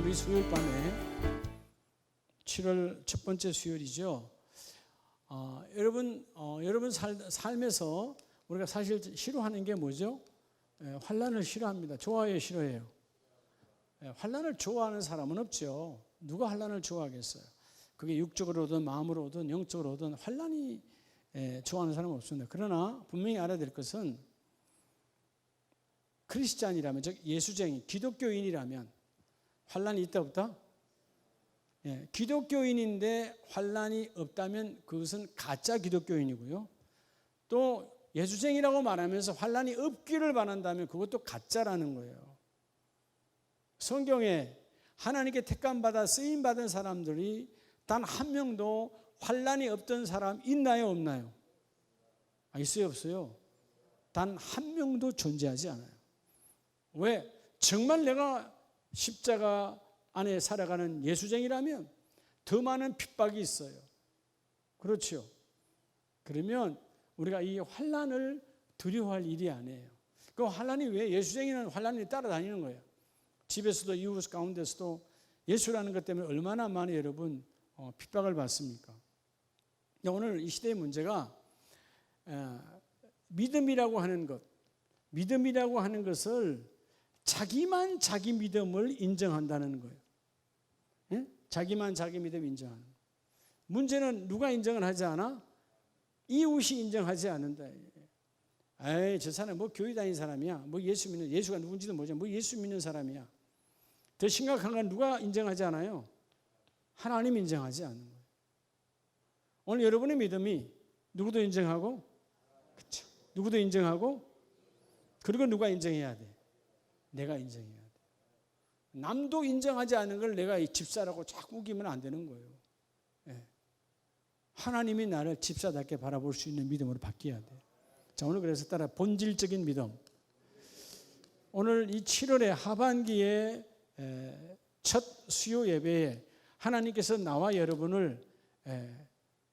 오늘 우리 수요일 밤에 7월 첫 번째 수요일이죠. 여러분 삶에서 우리가 사실 싫어하는 게 뭐죠? 환난을 싫어합니다. 좋아해요, 싫어해요? 환난을 좋아하는 사람은 없죠. 누가 환난을 좋아하겠어요? 그게 육적으로든 마음으로든 영적으로든 환난이 좋아하는 사람은 없습니다. 그러나 분명히 알아야 될 것은 크리스찬이라면, 즉 예수쟁이, 기독교인이라면 환난이 있다 없다? 기독교인인데 환난이 없다면 그것은 가짜 기독교인이고요. 또 예수쟁이라고 말하면서 환난이 없기를 바란다면 그것도 가짜라는 거예요. 성경에 하나님께 택감받아 쓰임받은 사람들이 단 한 명도 환난이 없던 사람 있나요, 없나요? 있어요, 없어요? 단 한 명도 존재하지 않아요. 왜? 정말 내가 십자가 안에 살아가는 예수쟁이라면 더 많은 핍박이 있어요. 그렇죠? 그러면 우리가 이 환난을 두려워할 일이 아니에요. 그 환난이 왜? 예수쟁이는 환난이 따라다니는 거예요. 집에서도 이웃 가운데서도 예수라는 것 때문에 얼마나 많이 여러분 핍박을 받습니까? 오늘 이 시대의 문제가 믿음이라고 하는 것, 믿음이라고 하는 것을 자기만 자기 믿음을 인정한다는 거예요. 예? 자기만 자기 믿음 인정하는 거예요. 문제는 누가 인정을 하지 않아? 이웃이 인정하지 않는다. 에이, 저 사람 뭐 교회 다니는 사람이야. 뭐 예수 믿는, 예수가 누군지도 모르잖아. 뭐 예수 믿는 사람이야. 더 심각한 건 누가 인정하지 않아요? 하나님 인정하지 않는 거예요. 오늘 여러분의 믿음이 누구도 인정하고, 그렇죠? 누구도 인정하고, 그리고 누가 인정해야 돼? 내가 인정해야 돼. 남도 인정하지 않은 걸 내가 집사라고 자꾸 우기면 안 되는 거예요. 예. 하나님이 나를 집사답게 바라볼 수 있는 믿음으로 바뀌어야 돼. 자, 오늘 그래서 따라 본질적인 믿음. 오늘 이 7월의 하반기에 첫 수요 예배에 하나님께서 나와 여러분을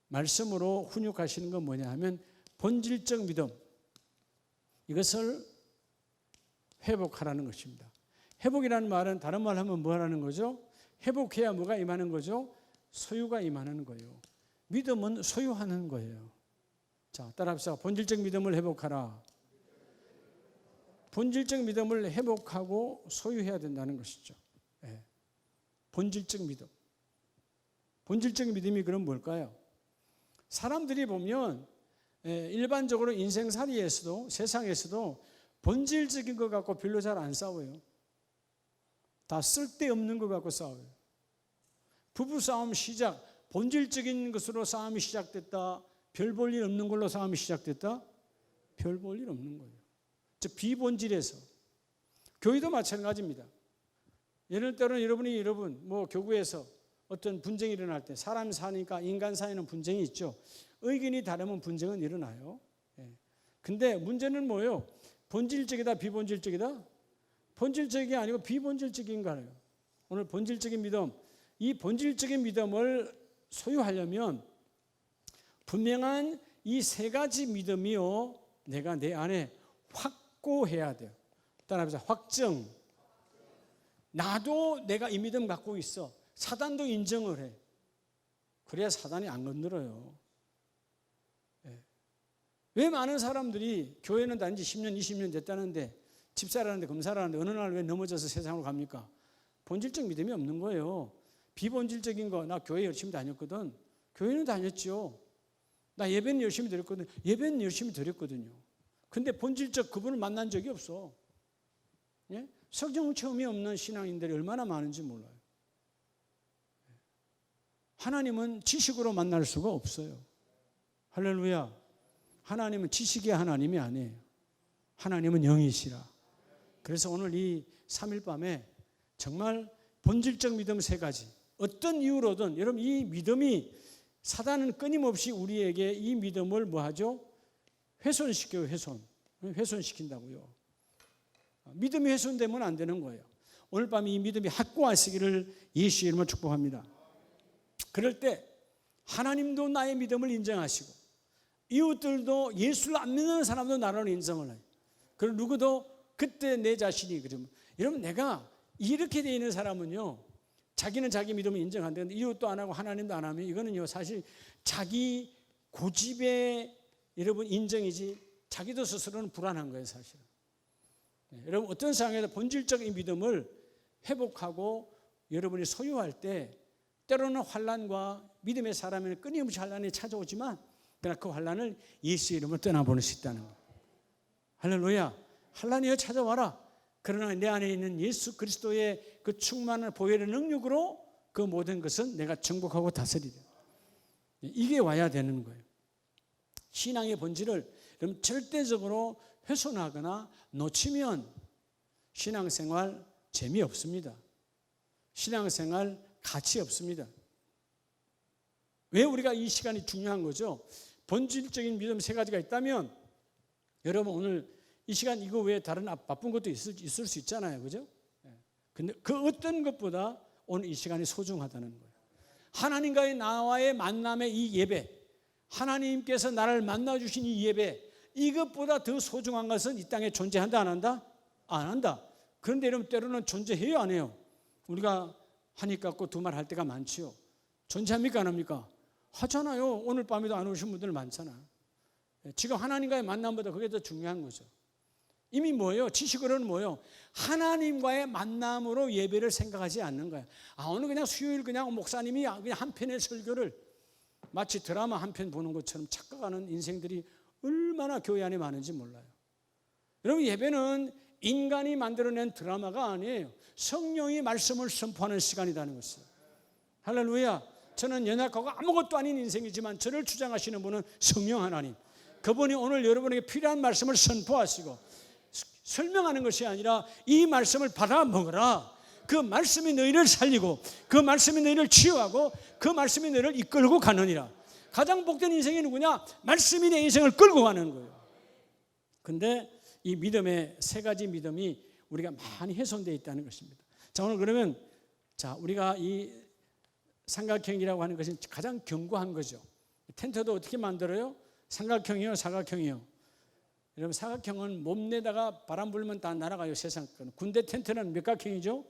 말씀으로 훈육하시는 건 뭐냐 하면 본질적 믿음. 이것을 회복하라는 것입니다. 회복이라는 말은 다른 말 하면 뭐 하라는 거죠? 회복해야 뭐가 임하는 거죠? 소유가 임하는 거예요. 믿음은 소유하는 거예요. 자, 따라합시다. 본질적 믿음을 회복하라. 본질적 믿음을 회복하고 소유해야 된다는 것이죠. 네. 본질적 믿음. 본질적 믿음이 그럼 뭘까요? 사람들이 보면 일반적으로 인생살이에서도 세상에서도 본질적인 것 갖고 별로 잘 안 싸워요. 다 쓸데없는 것 갖고 싸워요. 부부싸움 시작, 본질적인 것으로 싸움이 시작됐다. 별 볼 일 없는 걸로 싸움이 시작됐다. 별 볼 일 없는 거예요. 즉 비본질에서. 교회도 마찬가지입니다. 예를 때로는 여러분 뭐 교구에서 어떤 분쟁이 일어날 때 사람이 사니까 인간 사이에는 분쟁이 있죠. 의견이 다르면 분쟁은 일어나요. 근데 문제는 뭐예요? 본질적이다, 비본질적이다? 본질적이 아니고 비본질적인 거예요. 오늘 본질적인 믿음, 이 본질적인 믿음을 소유하려면 분명한 이 세 가지 믿음이요, 내가 내 안에 확고해야 돼요. 따라합시다. 확정. 나도 내가 이 믿음 갖고 있어. 사단도 인정을 해. 그래야 사단이 안 건드려요. 왜 많은 사람들이 교회는 다닌 지 10년, 20년 됐다는데 집사라는데 검사라는데 어느 날 왜 넘어져서 세상으로 갑니까? 본질적 믿음이 없는 거예요. 비본질적인 거, 나 교회 열심히 다녔거든. 교회는 다녔죠. 나 예배는 열심히 드렸거든. 예배는 열심히 드렸거든요. 근데 본질적 그분을 만난 적이 없어. 예? 성경 체험이 없는 신앙인들이 얼마나 많은지 몰라요. 하나님은 지식으로 만날 수가 없어요. 할렐루야. 하나님은 지식의 하나님이 아니에요. 하나님은 영이시라. 그래서 오늘 이 3일 밤에 정말 본질적 믿음 세 가지. 어떤 이유로든 여러분 이 믿음이 사단은 끊임없이 우리에게 이 믿음을 뭐 하죠? 훼손시켜요. 훼손시킨다고요. 믿음이 훼손되면 안 되는 거예요. 오늘 밤 이 믿음이 확고하시기를 예수의 이름으로 축복합니다. 그럴 때 하나님도 나의 믿음을 인정하시고 이웃들도 예수를 안 믿는 사람도 나를 인정을 해요. 그리고 누구도 그때 내 자신이 그러면 여러분 내가 이렇게 되어 있는 사람은요 자기는 자기 믿음을 인정한다는데 이웃도 안 하고 하나님도 안 하면 이거는요 사실 자기 고집의 여러분 인정이지 자기도 스스로는 불안한 거예요 사실은. 여러분 어떤 상황에서 본질적인 믿음을 회복하고 여러분이 소유할 때 때로는 환난과 믿음의 사람에는 끊임없이 환난이 찾아오지만 그러나 그 환난을 예수의 이름으로 떠나보낼 수 있다는 거예요. 할렐루야. 환난이 찾아와라. 그러나 내 안에 있는 예수 그리스도의 그 충만한 보혈의 능력으로 그 모든 것은 내가 정복하고 다스리라. 이게 와야 되는 거예요. 신앙의 본질을 여러분 절대적으로 훼손하거나 놓치면 신앙생활 재미없습니다. 신앙생활 가치 없습니다. 왜 우리가 이 시간이 중요한 거죠? 본질적인 믿음 세 가지가 있다면 여러분 오늘 이 시간 이거 외에 다른 바쁜 것도 있을 수 있잖아요. 그죠? 근데 그 어떤 것보다 오늘 이 시간이 소중하다는 거예요. 하나님과의 나와의 만남의 이 예배, 하나님께서 나를 만나주신 이 예배, 이것보다 더 소중한 것은 이 땅에 존재한다 안 한다? 안 한다. 그런데 여러분 때로는 존재해요 안 해요? 우리가 한입 갖고 두 말 할 때가 많지요. 존재합니까 안 합니까? 하잖아요. 오늘 밤에도 안 오신 분들 많잖아. 지금 하나님과의 만남보다 그게 더 중요한 거죠. 이미 뭐예요? 지식으로는 뭐예요? 하나님과의 만남으로 예배를 생각하지 않는 거예요. 오늘 그냥 수요일 그냥 목사님이 그냥 한 편의 설교를 마치 드라마 한 편 보는 것처럼 착각하는 인생들이 얼마나 교회 안에 많은지 몰라요. 여러분 예배는 인간이 만들어낸 드라마가 아니에요. 성령이 말씀을 선포하는 시간이라는 것이에요. 할렐루야. 저는 연약하고 아무것도 아닌 인생이지만 저를 주장하시는 분은 성령 하나님. 그분이 오늘 여러분에게 필요한 말씀을 선포하시고 설명하는 것이 아니라 이 말씀을 받아 먹어라. 그 말씀이 너희를 살리고 그 말씀이 너희를 치유하고 그 말씀이 너희를 이끌고 가느니라. 가장 복된 인생이 누구냐? 말씀이 내 인생을 끌고 가는 거예요. 근데 이 믿음의 세 가지 믿음이 우리가 많이 훼손되어 있다는 것입니다. 자, 오늘 그러면 우리가 이 삼각형이라고 하는 것은 가장 견고한 거죠. 텐트도 어떻게 만들어요? 삼각형이요, 사각형이요? 여러분 사각형은 몸내다가 바람 불면 다 날아가요. 세상 건. 군대 텐트는 몇 각형이죠?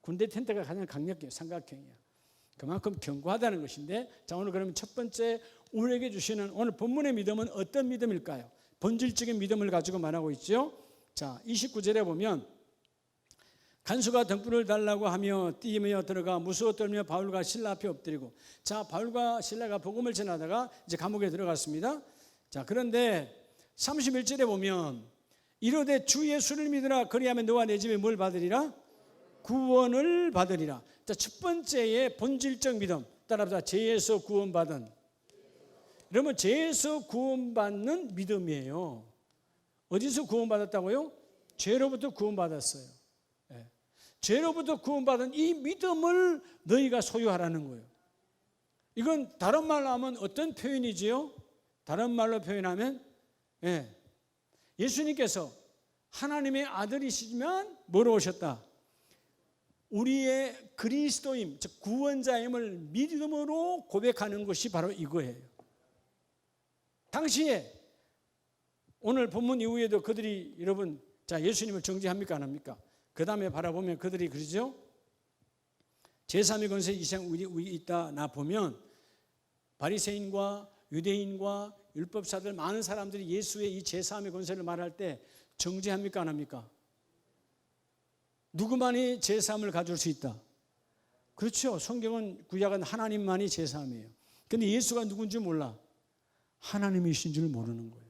군대 텐트가 가장 강력해요. 삼각형이야. 그만큼 견고하다는 것인데, 자 오늘 그러면 첫 번째 우리에게 주시는 오늘 본문의 믿음은 어떤 믿음일까요? 본질적인 믿음을 가지고 말하고 있죠. 자 29절에 보면 간수가 등불을 달라고 하며 뛰며 들어가 무서워 떨며 바울과 실라 앞에 엎드리고, 자 바울과 실라가 복음을 전하다가 이제 감옥에 들어갔습니다. 자 그런데 31절에 보면 이르되 주 예수를 믿으라 그리하면 너와 내 집에 뭘 받으리라? 구원을 받으리라. 자, 첫 번째의 본질적 믿음 따라합시다. 죄에서 구원받은. 그러면 죄에서 구원받는 믿음이에요. 어디서 구원받았다고요? 죄로부터 구원받았어요. 네. 죄로부터 구원받은 이 믿음을 너희가 소유하라는 거예요. 이건 다른 말로 하면 어떤 표현이지요? 다른 말로 표현하면 예수님께서 하나님의 아들이시지만 뭐로 오셨다? 우리의 그리스도임, 즉 구원자임을 믿음으로 고백하는 것이 바로 이거예요. 당시에 오늘 본문 이후에도 그들이 여러분 예수님을 정죄합니까 안 합니까? 그 다음에 바라보면 그들이 그러죠. 제3의 권세 이상 위에 있다 나 보면 바리새인과 유대인과 율법사들 많은 사람들이 예수의 이 제3의 권세를 말할 때 정죄합니까 안 합니까? 누구만이 제3을 가질 수 있다? 그렇죠. 성경은 구약은 하나님만이 제3이에요. 근데 예수가 누군지 몰라. 하나님이신 줄 모르는 거예요.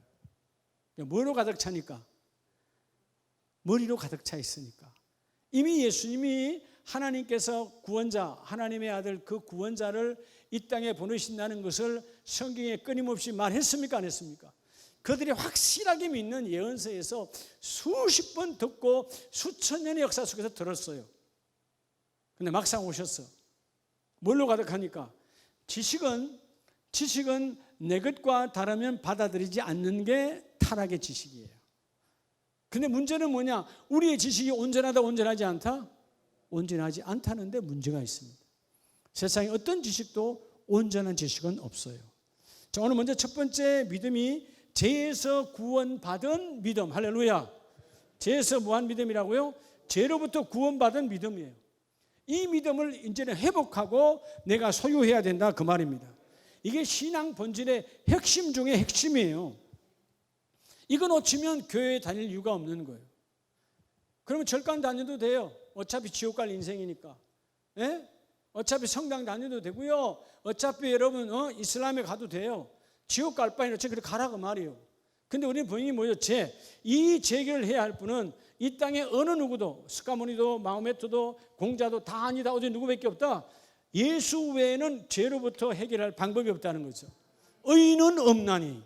뭐로 가득 차니까? 머리로 가득 차 있으니까. 이미 예수님이 하나님께서 구원자, 하나님의 아들 그 구원자를 이 땅에 보내신다는 것을 성경에 끊임없이 말했습니까 안 했습니까? 그들이 확실하게 믿는 예언서에서 수십 번 듣고 수천 년의 역사 속에서 들었어요. 근데 막상 오셨어. 뭘로 가득하니까? 지식은 내 것과 다르면 받아들이지 않는 게 타락의 지식이에요. 근데 문제는 뭐냐? 우리의 지식이 온전하다 온전하지 않다? 온전하지 않다는데 문제가 있습니다. 세상에 어떤 지식도 온전한 지식은 없어요. 자, 오늘 먼저 첫 번째 믿음이 죄에서 구원받은 믿음. 할렐루야. 죄에서 무한 믿음이라고요? 죄로부터 구원받은 믿음이에요. 이 믿음을 이제는 회복하고 내가 소유해야 된다 그 말입니다. 이게 신앙 본질의 핵심 중에 핵심이에요. 이거 놓치면 교회에 다닐 이유가 없는 거예요. 그러면 절간 다녀도 돼요. 어차피 지옥 갈 인생이니까. 예? 어차피 성당 다녀도 되고요. 어차피 여러분 이슬람에 가도 돼요. 지옥 갈 바에는 어차피 그렇게 가라 그 말이에요. 근데 우리는 본인이 뭐죠? 이 제기를 해야 할 분은 이 땅에 어느 누구도, 스카모니도 마호메트도 공자도 다 아니다 어디 누구밖에 없다. 예수 외에는 죄로부터 해결할 방법이 없다는 거죠. 의인은 없나니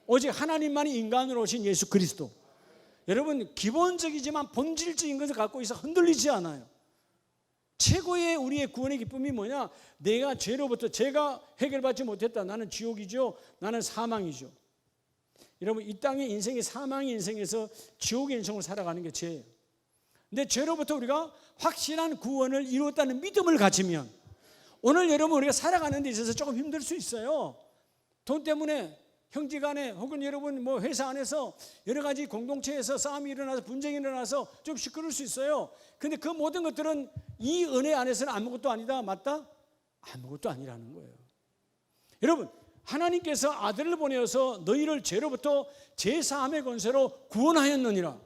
오직 하나님만이 인간으로 오신 예수 그리스도. 여러분 기본적이지만 본질적인 것을 갖고 있어 흔들리지 않아요. 최고의 우리의 구원의 기쁨이 뭐냐? 내가 죄로부터, 제가 해결받지 못했다. 나는 지옥이죠. 나는 사망이죠. 여러분 이 땅의 인생이 사망의 인생에서 지옥의 인생을 살아가는 게 죄예요. 근데 죄로부터 우리가 확실한 구원을 이루었다는 믿음을 가지면 오늘 여러분 우리가 살아가는 데 있어서 조금 힘들 수 있어요. 돈 때문에 형제간에 혹은 여러분 뭐 회사 안에서 여러 가지 공동체에서 싸움이 일어나서 분쟁이 일어나서 좀 시끄러울 수 있어요. 근데 그 모든 것들은 이 은혜 안에서는 아무것도 아니다. 맞다? 아무것도 아니라는 거예요. 여러분 하나님께서 아들을 보내어서 너희를 죄로부터 제사함의 권세로 구원하였느니라.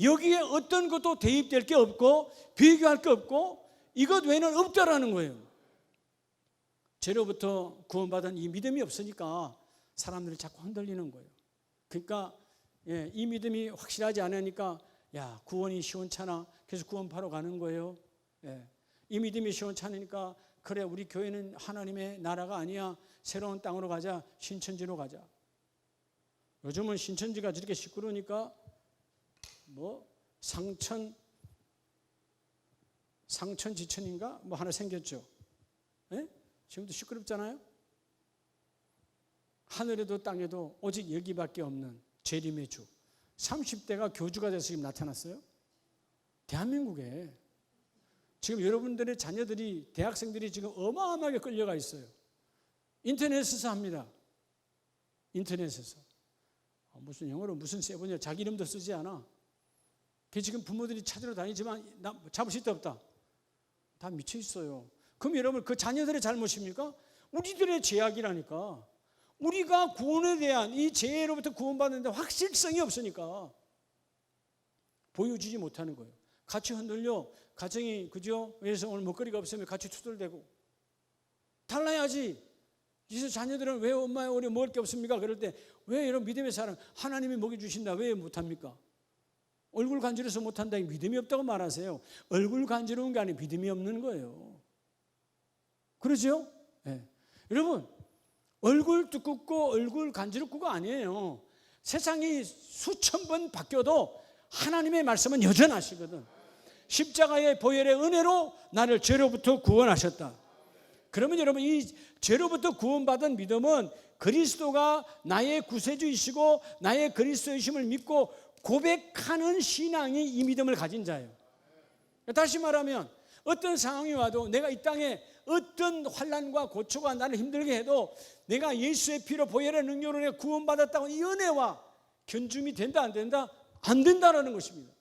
여기에 어떤 것도 대입될 게 없고 비교할 게 없고 이것 외에는 없다라는 거예요. 죄로부터 구원받은 이 믿음이 없으니까 사람들이 자꾸 흔들리는 거예요. 그러니까 이 믿음이 확실하지 않으니까 야 구원이 시원찮아. 그래서 구원파로 가는 거예요. 이 믿음이 시원찮으니까 그래 우리 교회는 하나님의 나라가 아니야. 새로운 땅으로 가자. 신천지로 가자. 요즘은 신천지가 저렇게 시끄러우니까 뭐 상천지천인가 뭐 하나 생겼죠. 지금도 시끄럽잖아요. 하늘에도 땅에도 오직 여기밖에 없는 재림의 주. 30대가 교주가 돼서 지금 나타났어요. 대한민국에 지금 여러분들의 자녀들이 대학생들이 지금 어마어마하게 끌려가 있어요. 인터넷에서 합니다. 인터넷에서 무슨 영어로 무슨 세븐이야 자기 이름도 쓰지 않아. 그 지금 부모들이 찾으러 다니지만 잡을 수 있다 없다. 다 미쳐 있어요. 그럼 여러분 그 자녀들의 잘못입니까? 우리들의 죄악이라니까. 우리가 구원에 대한 이 죄로부터 구원받는데 확실성이 없으니까 보여주지 못하는 거예요. 같이 흔들려. 가정이 그죠? 그래서 오늘 먹거리가 없으면 같이 투덜대고 달라야지. 그래서 자녀들은 왜 엄마 우리 먹을 게 없습니까? 그럴 때 왜 이런 믿음의 사람 하나님이 먹여주신다 왜 못합니까? 얼굴 간지러서 못한다. 믿음이 없다고 말하세요. 얼굴 간지러운 게 아니라 믿음이 없는 거예요. 그러죠? 여러분 얼굴 두껍고 얼굴 간지럽고가 아니에요. 세상이 수천 번 바뀌어도 하나님의 말씀은 여전하시거든. 십자가의 보혈의 은혜로 나를 죄로부터 구원하셨다. 그러면 여러분 이 죄로부터 구원받은 믿음은 그리스도가 나의 구세주이시고 나의 그리스도이심을 믿고 고백하는 신앙이 이 믿음을 가진 자예요. 다시 말하면 어떤 상황이 와도 내가 이 땅에 어떤 환난과 고초가 나를 힘들게 해도 내가 예수의 피로 보혈의 능력으로 구원받았다고 이 은혜와 견줌이 된다 안 된다? 안 된다라는 것입니다.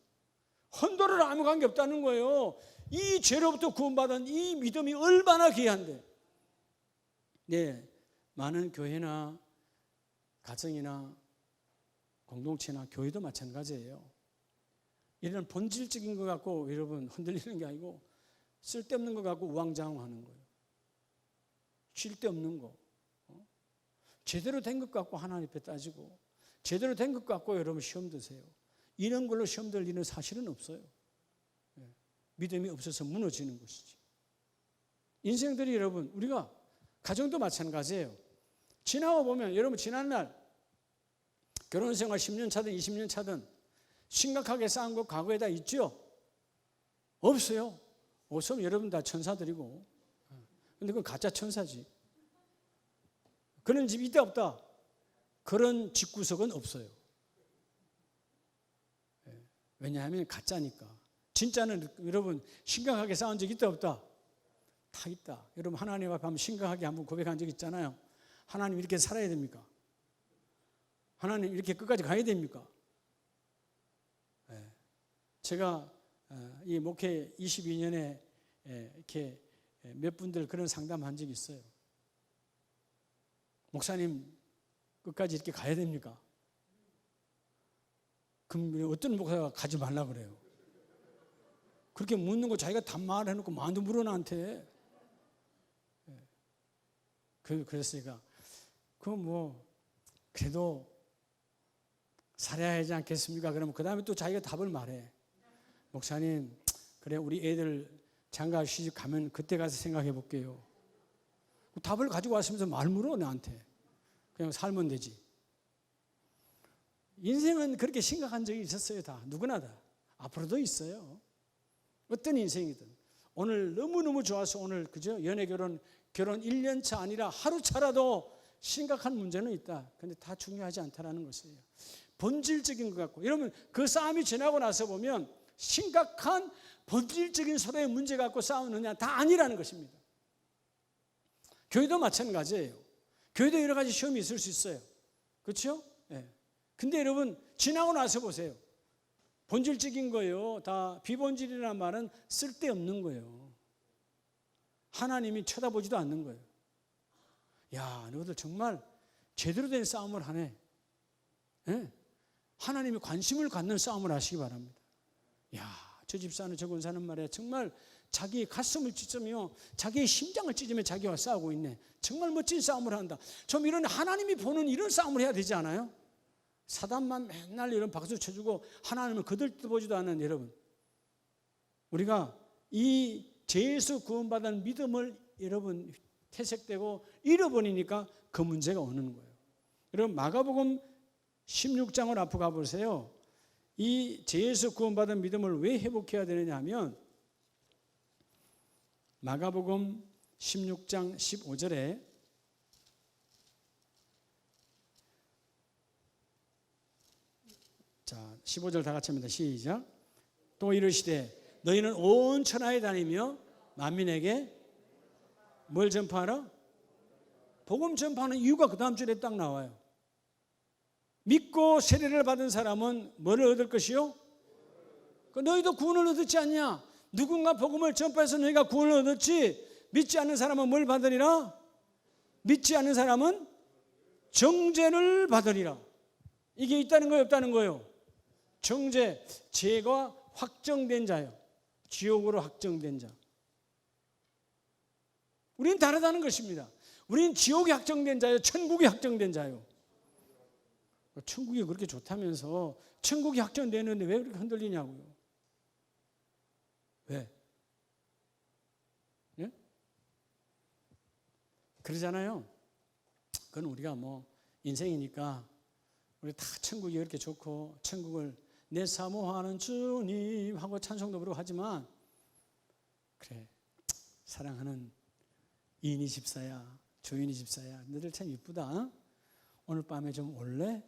헌도를 아무 관계 없다는 거예요. 이 죄로부터 구원받은 이 믿음이 얼마나 귀한데. 많은 교회나 가정이나 공동체나 교회도 마찬가지예요. 이런 본질적인 것 갖고 여러분 흔들리는 게 아니고 쓸데없는 것 갖고 우왕좌왕하는 거예요. 쉴데없는 거. 제대로 된 것 갖고 하나님 앞에 따지고 제대로 된 것 갖고 여러분 시험 드세요. 이런 걸로 시험 들 일은 사실은 없어요. 믿음이 없어서 무너지는 것이지. 인생들이 여러분 우리가 가정도 마찬가지예요. 지나와 보면 여러분 지난날 결혼생활 10년 차든 20년 차든 심각하게 싸운 거 과거에 다 있죠? 없어요. 없으면 여러분 다 천사들이고. 근데 그건 가짜 천사지. 그런 집 있다 없다? 그런 집구석은 없어요. 왜냐하면 가짜니까. 진짜는 여러분 심각하게 싸운 적 있다 없다? 다 있다. 여러분 하나님 앞에 한번 심각하게 한번 고백한 적 있잖아요. 하나님 이렇게 살아야 됩니까? 하나님 이렇게 끝까지 가야 됩니까? 제가 이 목회 22년에 이렇게 몇 분들 그런 상담한 적이 있어요. 목사님 끝까지 이렇게 가야 됩니까? 그럼 어떤 목사가 가지 말라 그래요. 그렇게 묻는 거 자기가 답말 해놓고 만두 물어 나한테. 그랬으니까 그래도 살아야 하지 않겠습니까? 그러면 그 다음에 또 자기가 답을 말해. 목사님, 그래 우리 애들 장가 시집 가면 그때 가서 생각해 볼게요. 답을 가지고 왔으면서 말 물어 나한테. 그냥 살면 되지. 인생은 그렇게 심각한 적이 있었어요. 다 누구나 다. 앞으로도 있어요. 어떤 인생이든. 오늘 너무너무 좋아서 오늘 그죠? 연애 결혼 1년 차 아니라 하루 차라도 심각한 문제는 있다. 근데 다 중요하지 않다라는 것이에요. 본질적인 것 같고. 여러분 그 싸움이 지나고 나서 보면 심각한 본질적인 서로의 문제 갖고 싸우느냐 다 아니라는 것입니다. 교회도 마찬가지예요. 교회도 여러 가지 시험이 있을 수 있어요. 그렇죠? 네. 근데 여러분 지나고 나서 보세요. 본질적인 거예요. 다 비본질이라는 말은 쓸데없는 거예요. 하나님이 쳐다보지도 않는 거예요. 야, 너희들 정말 제대로 된 싸움을 하네. 네? 하나님이 관심을 갖는 싸움을 하시기 바랍니다. 야, 저 집사는 저 권사는 말이야 정말 자기의 가슴을 찢으며 자기의 심장을 찢으며 자기와 싸우고 있네. 정말 멋진 싸움을 한다. 좀 이런 하나님이 보는 이런 싸움을 해야 되지 않아요? 사단만 맨날 이런 박수 쳐주고 하나님을 거들떠보지도 않는 여러분, 우리가 이 죄에서 구원받은 믿음을 여러분 퇴색되고 잃어버리니까 그 문제가 오는 거예요. 여러분 마가복음 16장을 앞으로 가보세요. 이 죄에서 구원받은 믿음을 왜 회복해야 되느냐 하면 마가복음 16장 15절에 자 15절 다 같이 합니다. 시작. 또 이르시되 너희는 온 천하에 다니며 만민에게 뭘 전파하라? 복음 전파하는 이유가 그 다음 줄에 딱 나와요. 믿고 세례를 받은 사람은 뭐를 얻을 것이요? 너희도 구원을 얻었지 않냐? 누군가 복음을 전파해서 너희가 구원을 얻었지. 믿지 않는 사람은 뭘 받으리라? 믿지 않는 사람은 정죄를 받으리라. 이게 있다는 거예요, 없다는 거예요? 정죄, 죄가 확정된 자요. 지옥으로 확정된 자. 우리는 다르다는 것입니다. 우리는 지옥이 확정된 자요, 천국이 확정된 자요. 천국이 그렇게 좋다면서 천국이 확정되는데 왜 그렇게 흔들리냐고요. 왜? 네? 그러잖아요. 그건 우리가 인생이니까 우리 다 천국이 그렇게 좋고 천국을 내 사모하는 주님 하고 찬송도 부르고 하지만 그래 사랑하는 이인이 집사야 조인이 집사야 너들 참 이쁘다. 오늘 밤에 좀 올래?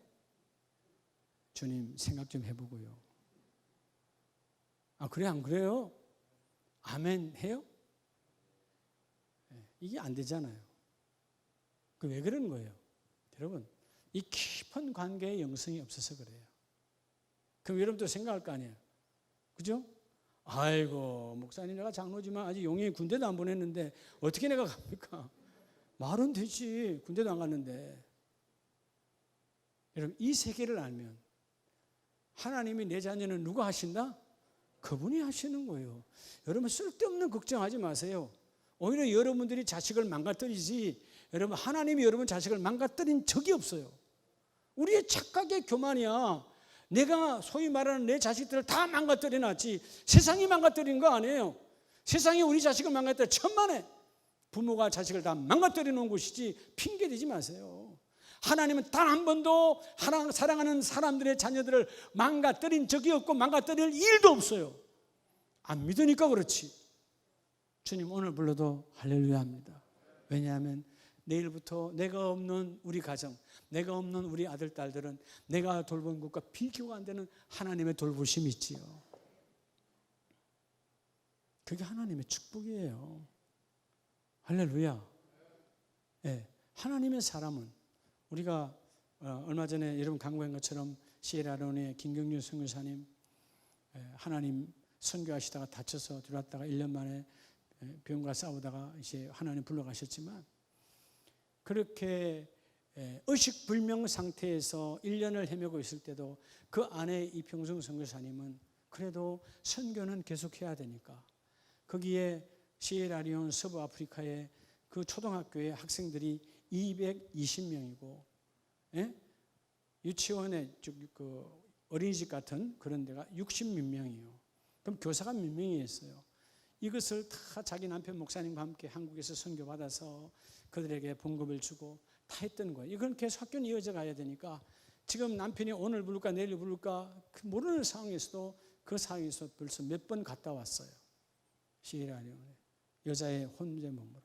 주님 생각 좀 해보고요. 아 그래 안 그래요? 아멘 해요? 이게 안 되잖아요. 그 왜 그러는 거예요? 여러분 이 깊은 관계의 영성이 없어서 그래요. 그럼 여러분도 생각할 거 아니에요. 그죠? 아이고 목사님 내가 장로지만 아직 용인이 군대도 안 보냈는데 어떻게 내가 갑니까? 말은 되지 군대도 안 갔는데. 여러분 이 세계를 알면 하나님이 내 자녀는 누가 하신다? 그분이 하시는 거예요. 여러분 쓸데없는 걱정하지 마세요. 오히려 여러분들이 자식을 망가뜨리지 여러분 하나님이 여러분 자식을 망가뜨린 적이 없어요. 우리의 착각의 교만이야. 내가 소위 말하는 내 자식들을 다 망가뜨려놨지 세상이 망가뜨린 거 아니에요. 세상이 우리 자식을 망가뜨려 천만에 부모가 자식을 다 망가뜨려 놓은 곳이지 핑계대지 마세요. 하나님은 단 한 번도 사랑하는 사람들의 자녀들을 망가뜨린 적이 없고 망가뜨릴 일도 없어요. 안 믿으니까 그렇지. 주님 오늘 불러도 할렐루야 합니다. 왜냐하면 내일부터 내가 없는 우리 가정, 내가 없는 우리 아들, 딸들은 내가 돌본 것과 비교가 안 되는 하나님의 돌보심이 있지요. 그게 하나님의 축복이에요. 할렐루야. 네, 하나님의 사람은 우리가 얼마 전에 여러분 강구한 것처럼 시에라레오네의 김경률 선교사님 하나님 선교하시다가 다쳐서 들어왔다가 1년 만에 병과 싸우다가 이제 하나님 불러가셨지만 그렇게 의식불명 상태에서 1년을 헤매고 있을 때도 그 안에 이평승 선교사님은 그래도 선교는 계속해야 되니까 거기에 시에라리온 서부 아프리카의 그 초등학교의 학생들이 220명이고 유치원에 그 어린이집 같은 그런 데가 60몇 명이에요. 그럼 교사가 몇 명이었어요? 이것을 다 자기 남편 목사님과 함께 한국에서 선교받아서 그들에게 봉급을 주고 다 했던 거예요. 이건 계속 학교는 이어져 가야 되니까 지금 남편이 오늘 부를까 내일 부를까 모르는 상황에서도 그 상황에서 벌써 몇 번 갔다 왔어요. 시에라리온에 여자의 혼자 몸으로.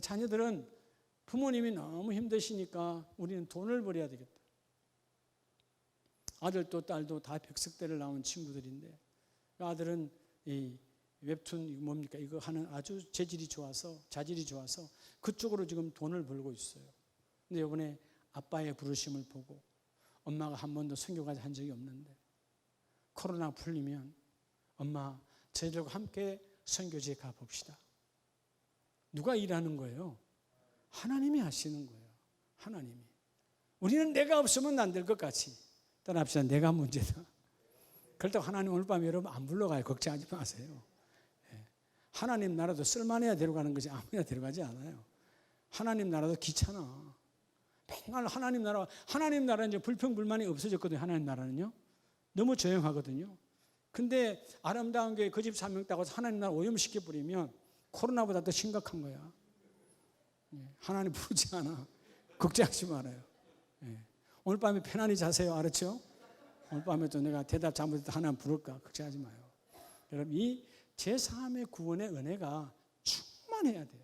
자녀들은 부모님이 너무 힘드시니까 우리는 돈을 벌여야 되겠다. 아들도 딸도 다 백석대를 나온 친구들인데 아들은 이 웹툰 뭡니까 이거 하는 아주 자질이 좋아서 그쪽으로 지금 돈을 벌고 있어요. 근데 이번에 아빠의 부르심을 보고 엄마가 한 번도 선교까지 한 적이 없는데 코로나 풀리면 엄마 저희들과 함께 선교지에 가봅시다. 누가 일하는 거예요? 하나님이 하시는 거예요. 하나님이. 우리는 내가 없으면 안 될 것 같이 떠납시다. 내가 문제다. 그렇다고 하나님 오늘 밤 여러분 안 불러가요. 걱정하지 마세요. 하나님 나라도 쓸만해야 데려가는 거지 아무나 데려가지 않아요. 하나님 나라도 귀찮아. 맨날 하나님 나라는 이제 불평불만이 없어졌거든요. 하나님 나라는요. 너무 조용하거든요. 근데 아름다운 교회 그 집 사명 따고 하나님 나라 오염시켜버리면 코로나보다 더 심각한 거야. 하나님 부르지 않아. 걱정하지 말아요. 오늘 밤에 편안히 자세요. 알았죠? 오늘 밤에도 내가 대답 잘못해도 하나님 부를까? 걱정하지 마요. 여러분 이 제3의 구원의 은혜가 충만해야 돼요.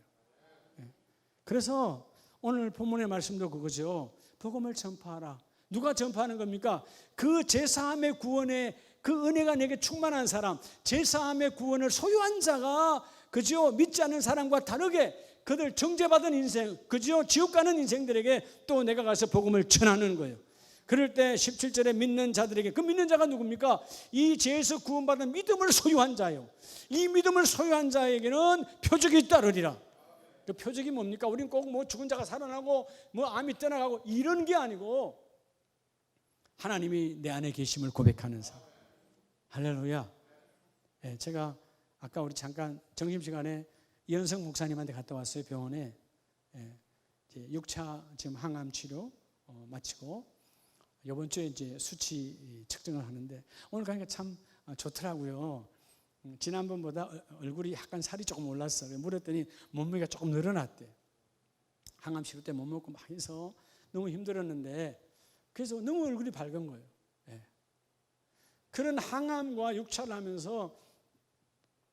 그래서 오늘 본문의 말씀도 그거죠. 복음을 전파하라. 누가 전파하는 겁니까? 그 제3의 구원의 그 은혜가 내게 충만한 사람, 제3의 구원을 소유한 자가 그죠? 믿지 않는 사람과 다르게 그들 정죄받은 인생, 그죠? 지옥 가는 인생들에게 또 내가 가서 복음을 전하는 거예요. 그럴 때 17절에 믿는 자들에게, 그 믿는 자가 누굽니까? 이 죄에서 구원받은 믿음을 소유한 자요. 이 믿음을 소유한 자에게는 표적이 따르리라. 그 표적이 뭡니까? 우리는 꼭 뭐 죽은 자가 살아나고 뭐 암이 떠나가고 이런 게 아니고 하나님이 내 안에 계심을 고백하는 사람. 할렐루야. 제가 아까 우리 잠깐 점심시간에 이현성 목사님한테 갔다 왔어요. 병원에 6차 지금 항암 치료 마치고 이번 주에 이제 수치 측정을 하는데 오늘 가니까 참 좋더라고요. 지난번보다 얼굴이 약간 살이 조금 올랐어요. 물었더니 몸무게가 조금 늘어났대. 항암 치료 때 못 먹고 막 해서 너무 힘들었는데 그래서 너무 얼굴이 밝은 거예요. 그런 항암과 6차를 하면서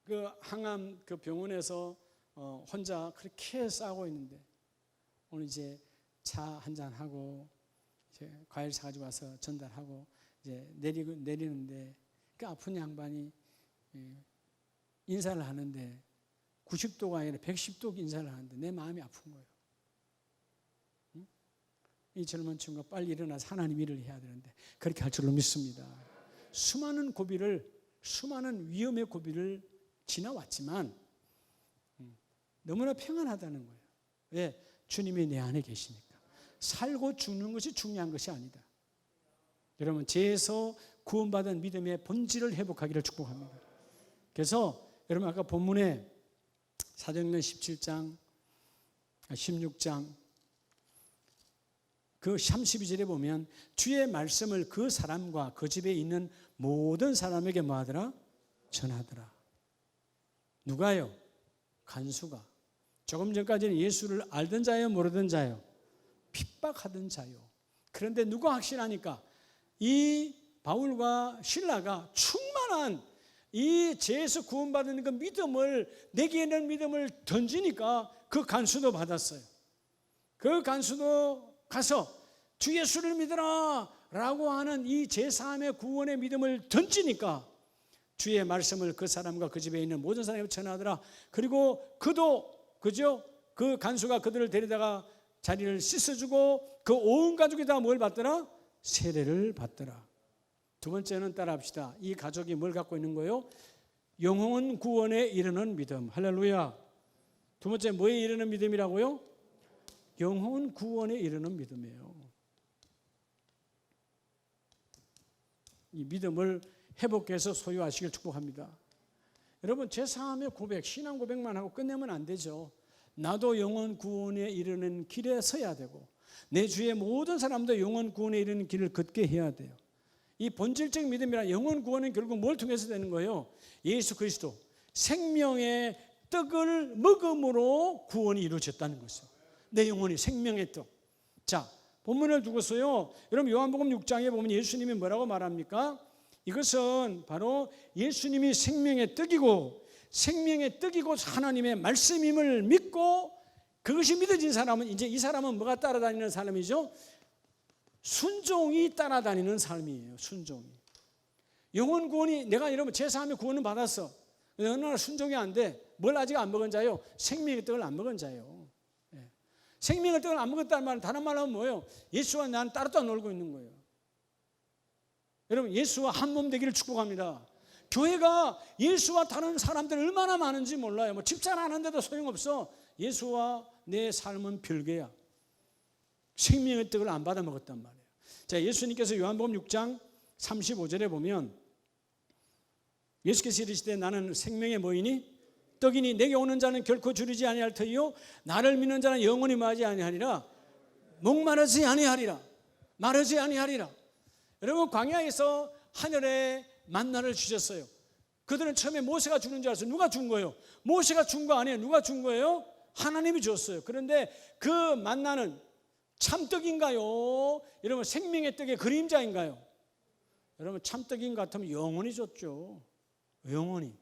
그 항암 그 병원에서 혼자 그렇게 싸우고 있는데 오늘 이제 차 한잔 하고 이제 과일 사가지고 와서 전달하고 이제 내리는데 그 아픈 양반이 인사를 하는데 90도가 아니라 110도 인사를 하는데 내 마음이 아픈 거예요. 응? 이 젊은 친구가 빨리 일어나서 하나님 일을 해야 되는데 그렇게 할 줄로 믿습니다. 수많은 위험의 고비를 지나왔지만 너무나 평안하다는 거예요. 왜? 주님이 내 안에 계시니까. 살고 죽는 것이 중요한 것이 아니다. 여러분 죄에서 구원받은 믿음의 본질을 회복하기를 축복합니다. 그래서 여러분 아까 본문에 사도행전 17장 16장 그 32절에 보면 주의 말씀을 그 사람과 그 집에 있는 모든 사람에게 뭐하더라? 전하더라. 누가요? 간수가. 조금 전까지는 예수를 알던 자요 모르던 자요? 핍박하던 자요. 그런데 누가 확신하니까 이 바울과 실라가 충만한 이 죄에서 구원받는 그 믿음을 내게 있는 믿음을 던지니까 그 간수도 받았어요. 그 간수도 가서 주 예수를 믿어라 라고 하는 이 제3의 구원의 믿음을 던지니까 주의 말씀을 그 사람과 그 집에 있는 모든 사람에게 전하더라. 그리고 그도 그죠? 그 간수가 그들을 데리다가 자리를 씻어주고 그 온 가족이 다 뭘 받더라? 세례를 받더라. 두 번째는 따라합시다. 이 가족이 뭘 갖고 있는 거예요? 영혼 구원에 이르는 믿음. 할렐루야. 두 번째 뭐에 이르는 믿음이라고요? 영혼 구원에 이르는 믿음이에요. 이 믿음을 회복해서 소유하시길 축복합니다. 여러분, 제3의 고백, 신앙 고백만 하고 끝내면 안 되죠. 나도 영혼 구원에 이르는 길에 서야 되고 내 주위의 모든 사람도 영혼 구원에 이르는 길을 걷게 해야 돼요. 이 본질적 믿음이란 영혼 구원은 결국 뭘 통해서 되는 거예요? 예수 그리스도 생명의 떡을 먹음으로 구원이 이루어졌다는 것이죠. 내 영혼이 생명의 떡. 자, 본문을 두고서요, 여러분 요한복음 6장에 보면 예수님이 뭐라고 말합니까? 이것은 바로 예수님이 생명의 떡이고 생명의 떡이고 하나님의 말씀임을 믿고 그것이 믿어진 사람은 이제 이 사람은 뭐가 따라다니는 사람이죠? 순종이 따라다니는 삶이에요. 순종이. 영혼 구원이 내가 이러면 제3의 구원은 받았어. 어느 날 순종이 안 돼. 뭘 아직 안 먹은 자요? 생명의 떡을 안 먹은 자요. 예. 생명의 떡을 안 먹었다는 말은 다른 말로 하면 뭐예요? 예수와 나는 따로 놀고 있는 거예요. 여러분, 예수와 한 몸 되기를 축복합니다. 교회가 예수와 다른 사람들 얼마나 많은지 몰라요. 뭐 집사를 하는데도 소용없어. 예수와 내 삶은 별개야. 생명의 떡을 안 받아 먹었단 말이에요. 자, 예수님께서 요한복음 6장 35절에 보면 예수께서 이르시되 나는 생명의 뭐이니 떡이니 내게 오는 자는 결코 주르지 아니할 터이요 나를 믿는 자는 영원히 마지 아니하리라 목마르지 아니하리라 마르지 아니하리라. 여러분, 광야에서 하늘에 만나를 주셨어요. 그들은 처음에 모세가 주는 줄 알았어요. 누가 준 거예요? 모세가 준 거 아니에요. 누가 준 거예요? 하나님이 줬어요. 그런데 그 만나는 참떡인가요? 여러분, 생명의 떡의 그림자인가요? 여러분, 참떡인 것 같으면 영원히 줬죠. 영원히.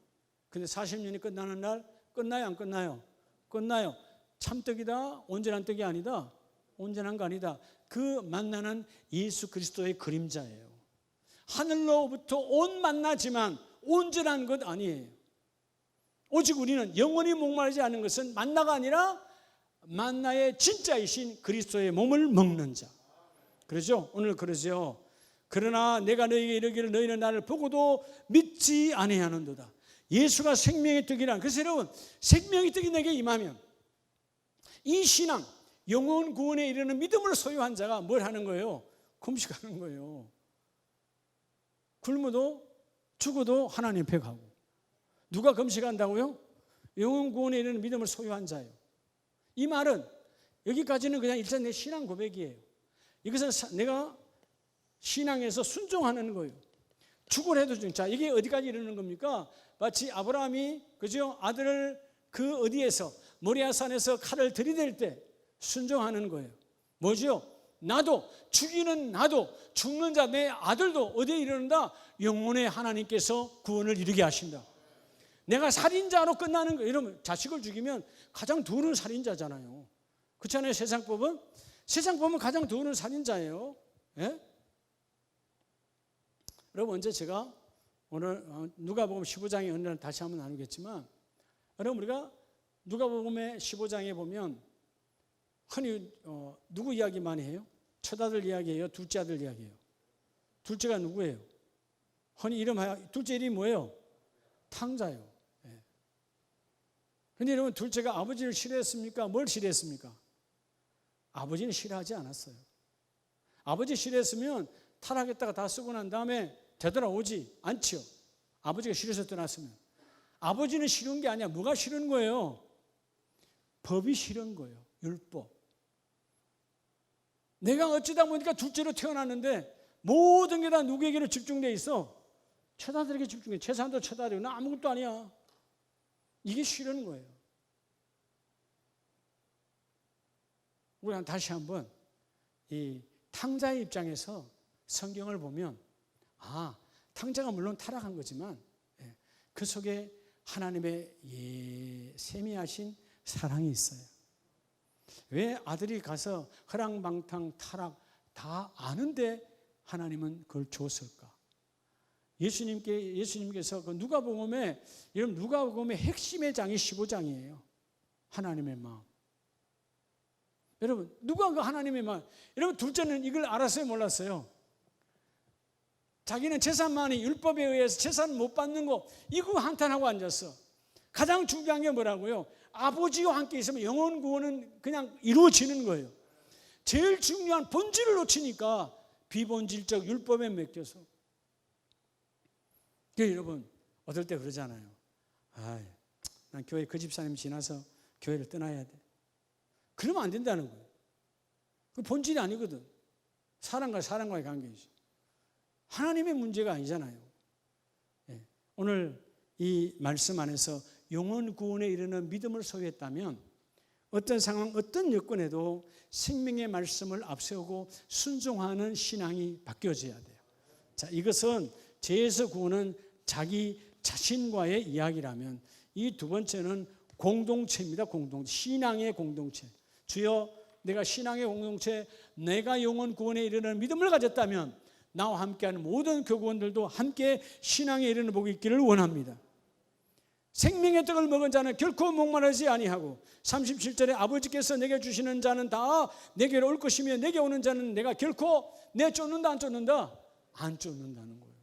근데 40년이 끝나는 날 끝나요? 안 끝나요? 끝나요. 참떡이다? 온전한 떡이 아니다? 온전한 거 아니다. 그 만나는 예수 그리스도의 그림자예요. 하늘로부터 온 만나지만 온전한 것 아니에요. 오직 우리는 영원히 목마르지 않은 것은 만나가 아니라 만나의 진짜이신 그리스도의 몸을 먹는 자. 그러죠? 오늘 그러죠. 그러나 내가 너희에게 이르기를 너희는 나를 보고도 믿지 아니하는도다. 예수가 생명의 떡이란. 그래서 여러분, 생명의 떡이 내게 임하면 이 신앙, 영혼 구원에 이르는 믿음을 소유한 자가 뭘 하는 거예요? 금식하는 거예요. 굶어도 죽어도 하나님 앞에 가고. 누가 금식한다고요? 영혼 구원에 이르는 믿음을 소유한 자예요. 이 말은 여기까지는 그냥 일단 내 신앙 고백이에요. 이것은 내가 신앙에서 순종하는 거예요. 죽으래도 자, 이게 어디까지 이르는 겁니까? 마치 아브라함이 그죠? 아들을 그 어디에서 모리아산에서 칼을 들이댈 때 순종하는 거예요. 뭐죠? 나도 죽이는 나도 죽는 자 내 아들도 어디에 이르는다? 영혼의 하나님께서 구원을 이루게 하신다. 내가 살인자로 끝나는 거예요. 여러분, 자식을 죽이면 가장 더러운 살인자잖아요. 그렇잖아요. 세상법은 가장 더러운 살인자예요. 예? 여러분, 언제 제가 오늘 누가복음 15장의 은혜를 다시 한번 나누겠지만, 여러분, 우리가 누가복음의 15장에 보면 흔히 누구 이야기 많이 해요? 첫 아들 이야기예요? 둘째 아들 이야기예요? 둘째가 누구예요? 흔히 이름하여 둘째 이름이 뭐예요? 탕자예요. 그런데 여러분, 둘째가 아버지를 싫어했습니까? 뭘 싫어했습니까? 아버지는 싫어하지 않았어요. 아버지 싫어했으면 타락했다가 다 쓰고 난 다음에 되돌아오지 않지요. 아버지가 싫어서 떠났으면. 아버지는 싫은 게 아니야. 뭐가 싫은 거예요? 법이 싫은 거예요. 율법. 내가 어쩌다 보니까 둘째로 태어났는데 모든 게 다 누구에게로 집중돼 있어? 처다들에게 집중해. 재산도 처다들이고 나 아무것도 아니야. 이게 싫은 거예요. 우리가 다시 한번 이 탕자의 입장에서 성경을 보면 탕자가 물론 타락한 거지만 그 속에 하나님의 세미하신 사랑이 있어요. 왜 아들이 가서 허랑방탕 타락 다 아는데 하나님은 그걸 줬을까? 예수님께서 그 누가복음의 여러분 누가복음의 핵심의 장이 15장이에요. 하나님의 마음. 여러분 누가 그 하나님의 마음? 여러분 둘째는 이걸 알았어요, 몰랐어요? 자기는 재산만이 율법에 의해서 재산 못 받는 거 이거 한탄하고 앉았어. 가장 중요한 게 뭐라고요? 아버지와 함께 있으면 영혼 구원은 그냥 이루어지는 거예요. 제일 중요한 본질을 놓치니까 비본질적 율법에 맡겨서. 여러분 어떨 때 그러잖아요. 난 교회 그 집사님 지나서 교회를 떠나야 돼. 그러면 안 된다는 거예요. 그 본질이 아니거든. 사람과 사람과의 관계이죠. 하나님의 문제가 아니잖아요. 오늘 이 말씀 안에서 영혼 구원에 이르는 믿음을 소유했다면 어떤 상황, 어떤 여건에도 생명의 말씀을 앞세우고 순종하는 신앙이 바뀌어져야 돼요. 자, 이것은 죄에서 구원은 자기 자신과의 이야기라면 이 두 번째는 공동체입니다. 공동체, 신앙의 공동체. 주여, 내가 신앙의 공동체, 내가 영혼 구원에 이르는 믿음을 가졌다면 나와 함께하는 모든 교구원들도 함께 신앙에 이르는 복이 있기를 원합니다. 생명의 떡을 먹은 자는 결코 목마르지 아니하고 37절에 아버지께서 내게 주시는 자는 다 내게로 올 것이며 내게 오는 자는 내가 결코 내 쫓는다 안 쫓는다? 안 쫓는다는 거예요.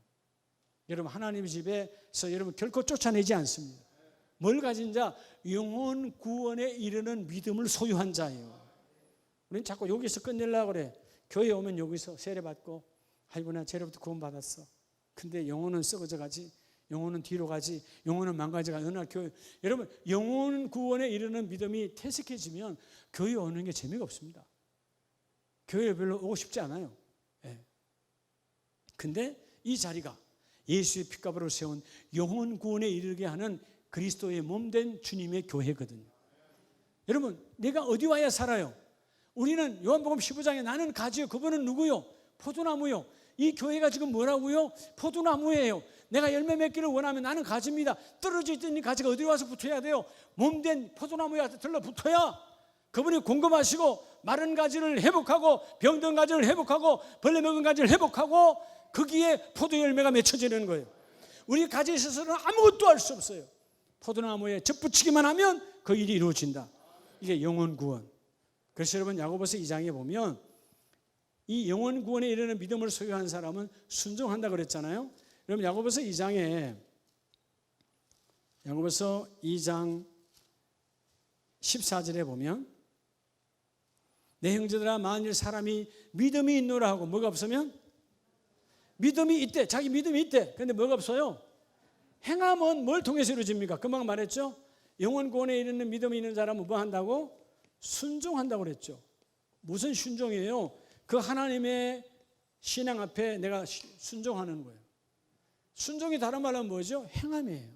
여러분 하나님의 집에서 여러분 결코 쫓아내지 않습니다. 뭘 가진 자? 영혼 구원에 이르는 믿음을 소유한 자예요. 우리는 자꾸 여기서 끝내려고 그래. 교회 오면 여기서 세례받고 아이고 나 죄로부터 구원받았어. 근데 영혼은 썩어져 가지. 영혼은 뒤로 가지. 영혼은 망가져가. 어느 날 교회, 여러분 영혼 구원에 이르는 믿음이 퇴색해지면 교회 오는 게 재미가 없습니다. 교회에 별로 오고 싶지 않아요. 근데 이 자리가 예수의 피값으로 세운 영혼 구원에 이르게 하는 그리스도의 몸된 주님의 교회거든요. 여러분 내가 어디 와야 살아요? 우리는 요한복음 15장에 나는 가지요. 그분은 누구요? 포도나무요. 이 교회가 지금 뭐라고요? 포도나무예요. 내가 열매 맺기를 원하면 나는 가지입니다. 떨어져 있던 가지가 어디로 와서 붙어야 돼요? 몸된 포도나무에 들러붙어야 그분이 공급하시고 마른 가지를 회복하고 병든 가지를 회복하고 벌레 먹은 가지를 회복하고 거기에 포도 열매가 맺혀지는 거예요. 우리 가지에 있어서는 아무것도 할 수 없어요. 포도나무에 접붙이기만 하면 그 일이 이루어진다. 이게 영혼 구원. 그래서 여러분 야고보서 2장에 보면 이 영혼 구원에 이르는 믿음을 소유한 사람은 순종한다 그랬잖아요. 그럼 야고보서 2장 14절에 보면 내 형제들아 만일 사람이 믿음이 있노라 하고 뭐가 없으면 믿음이 있대. 자기 믿음이 있대. 그런데 뭐가 없어요? 행함은 뭘 통해서 이루어집니까? 금방 말했죠. 영혼 구원에 이르는 믿음이 있는 사람은 뭐 한다고? 순종한다고 그랬죠. 무슨 순종이에요? 그 하나님의 신앙 앞에 내가 순종하는 거예요. 순종이 다른 말로 뭐죠? 행함이에요.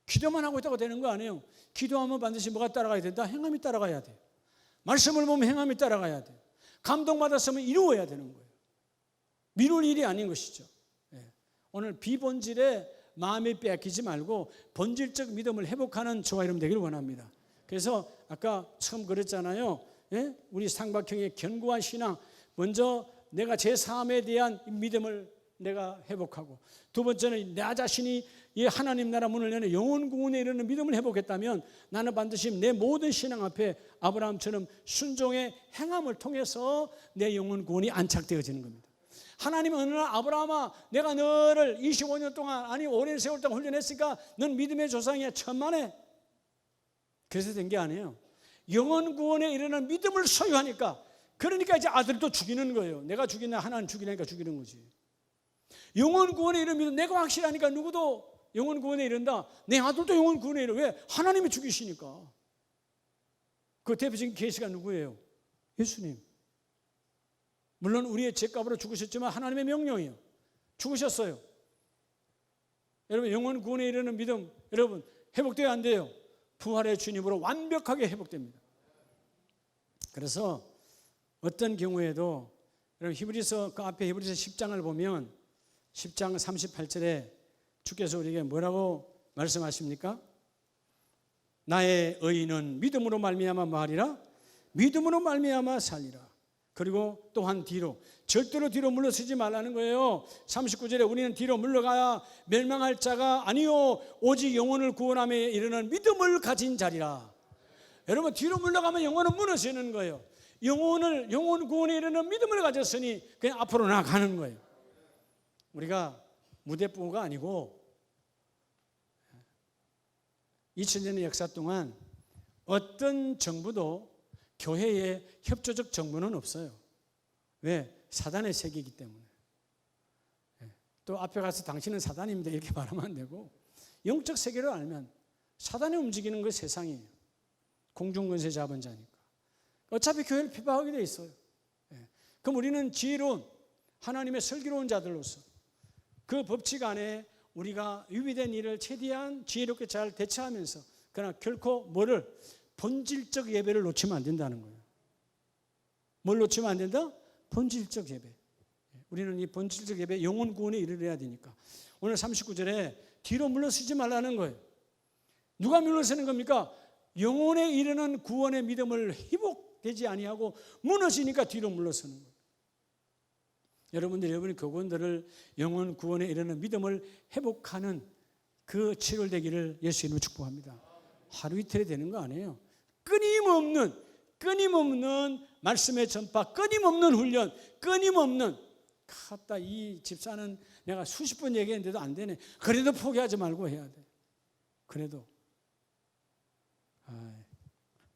기도만 하고 있다고 되는 거 아니에요. 기도하면 반드시 뭐가 따라가야 된다? 행함이 따라가야 돼요. 말씀을 보면 행함이 따라가야 돼요. 감동받았으면 이루어야 되는 거예요. 미룰 일이 아닌 것이죠. 오늘 비본질에 마음이 빼앗기지 말고 본질적 믿음을 회복하는 저와 여러분 되기를 원합니다. 그래서 아까 처음 그랬잖아요. 우리 상박형의 견고한 신앙, 먼저 내가 제 삶에 대한 믿음을 내가 회복하고, 두 번째는 나 자신이 이 하나님 나라 문을 여는 영혼 구원에 이르는 믿음을 회복했다면 나는 반드시 내 모든 신앙 앞에 아브라함처럼 순종의 행함을 통해서 내 영혼 구원이 안착되어지는 겁니다. 하나님은 어느 날 아브라함아 내가 너를 25년 동안 아니 오랜 세월 동안 훈련했으니까 넌 믿음의 조상이야 천만에. 그래서 된 게 아니에요. 영혼 구원에 이르는 믿음을 소유하니까, 그러니까 이제 아들도 죽이는 거예요. 내가 죽이나 하나님 죽이니까 죽이는 거지. 영혼 구원에 이르는 믿음, 내가 확실하니까 누구도 영혼 구원에 이른다. 내 아들도 영혼 구원에 이르. 왜? 하나님이 죽이시니까. 그 대표적인 케이스가 누구예요? 예수님. 물론 우리의 죄값으로 죽으셨지만 하나님의 명령이에요. 죽으셨어요. 여러분 영혼 구원에 이르는 믿음 여러분 회복돼야 안 돼요. 부활의 주님으로 완벽하게 회복됩니다. 그래서 어떤 경우에도 여러분 히브리서 그 앞에 히브리서 10장을 보면 10장 38절에 주께서 우리에게 뭐라고 말씀하십니까? 나의 의인은 믿음으로 말미암아 뭐하리라? 믿음으로 말미암아 살리라. 그리고 또한 뒤로 절대로 뒤로 물러서지 말라는 거예요. 39절에 우리는 뒤로 물러가야 멸망할 자가 아니요 오직 영혼을 구원함에 이르는 믿음을 가진 자리라. 여러분 뒤로 물러가면 영혼은 무너지는 거예요. 영혼 구원에 이르는 믿음을 가졌으니 그냥 앞으로 나아가는 거예요. 우리가 무대부가 아니고 2000년의 역사 동안 어떤 정부도 교회에 협조적 정부는 없어요. 왜? 사단의 세계이기 때문에. 또 앞에 가서 당신은 사단입니다 이렇게 말하면 안 되고, 영적 세계를 알면 사단이 움직이는 그 세상이에요. 공중권세 잡은 자니까. 어차피 교회를 핍박하게 돼 있어요. 그럼 우리는 지혜로운 하나님의 슬기로운 자들로서 그 법칙 안에 우리가 유비된 일을 최대한 지혜롭게 잘 대처하면서, 그러나 결코 뭐를, 본질적 예배를 놓치면 안 된다는 거예요. 뭘 놓치면 안 된다? 본질적 예배. 우리는 이 본질적 예배, 영혼 구원에 이르러야 되니까 오늘 39절에 뒤로 물러서지 말라는 거예요. 누가 물러서는 겁니까? 영혼에 이르는 구원의 믿음을 회복되지 아니하고 무너지니까 뒤로 물러서는 거예요. 여러분이 그분들을 영혼 구원에 이르는 믿음을 회복하는 그 7월 되기를 예수 이름으로 축복합니다. 하루 이틀에 되는 거 아니에요. 끊임없는 말씀의 전파, 끊임없는 훈련, 끊임없는. 갔다 이 집사는 내가 수십 번 얘기했는데도 안 되네. 그래도 포기하지 말고 해야 돼. 그래도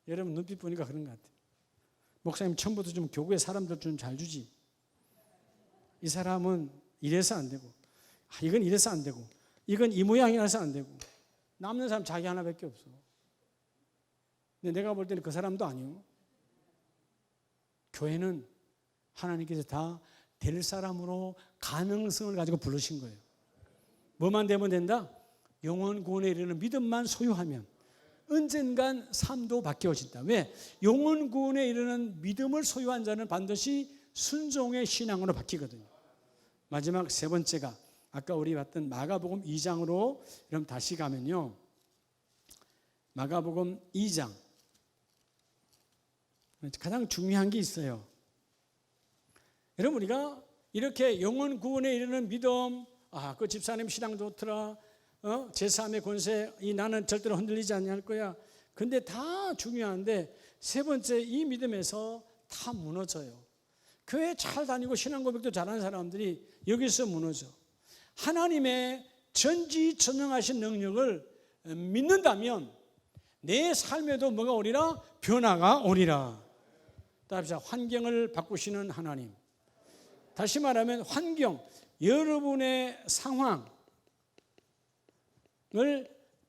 여러분 눈빛 보니까 그런 것 같아요. 목사님 처음부터 좀 교구의 사람들 좀 잘 주지. 이 사람은 이래서 안 되고, 이건 이래서 안 되고, 이건 이 모양이라서 안 되고, 남는 사람 자기 하나밖에 없어. 근데 내가 볼 때는 그 사람도 아니요. 교회는 하나님께서 다 될 사람으로 가능성을 가지고 부르신 거예요. 뭐만 되면 된다? 영혼 구원에 이르는 믿음만 소유하면 언젠간 삶도 바뀌어진다. 왜? 영혼 구원에 이르는 믿음을 소유한 자는 반드시 순종의 신앙으로 바뀌거든요. 마지막 세 번째가 아까 우리 봤던 마가복음 2장으로 여러분 다시 가면요, 마가복음 2장 가장 중요한 게 있어요. 여러분 우리가 이렇게 영혼 구원에 이르는 믿음, 그 집사님 신앙 좋더라, 제3의 권세, 나는 절대로 흔들리지 않을 거야. 근데 다 중요한데 세 번째 이 믿음에서 다 무너져요. 교회 잘 다니고 신앙 고백도 잘하는 사람들이 여기서 무너져. 하나님의 전지전능하신 능력을 믿는다면 내 삶에도 뭐가 오리라? 변화가 오리라. 따라서 환경을 바꾸시는 하나님. 다시 말하면 환경, 여러분의 상황을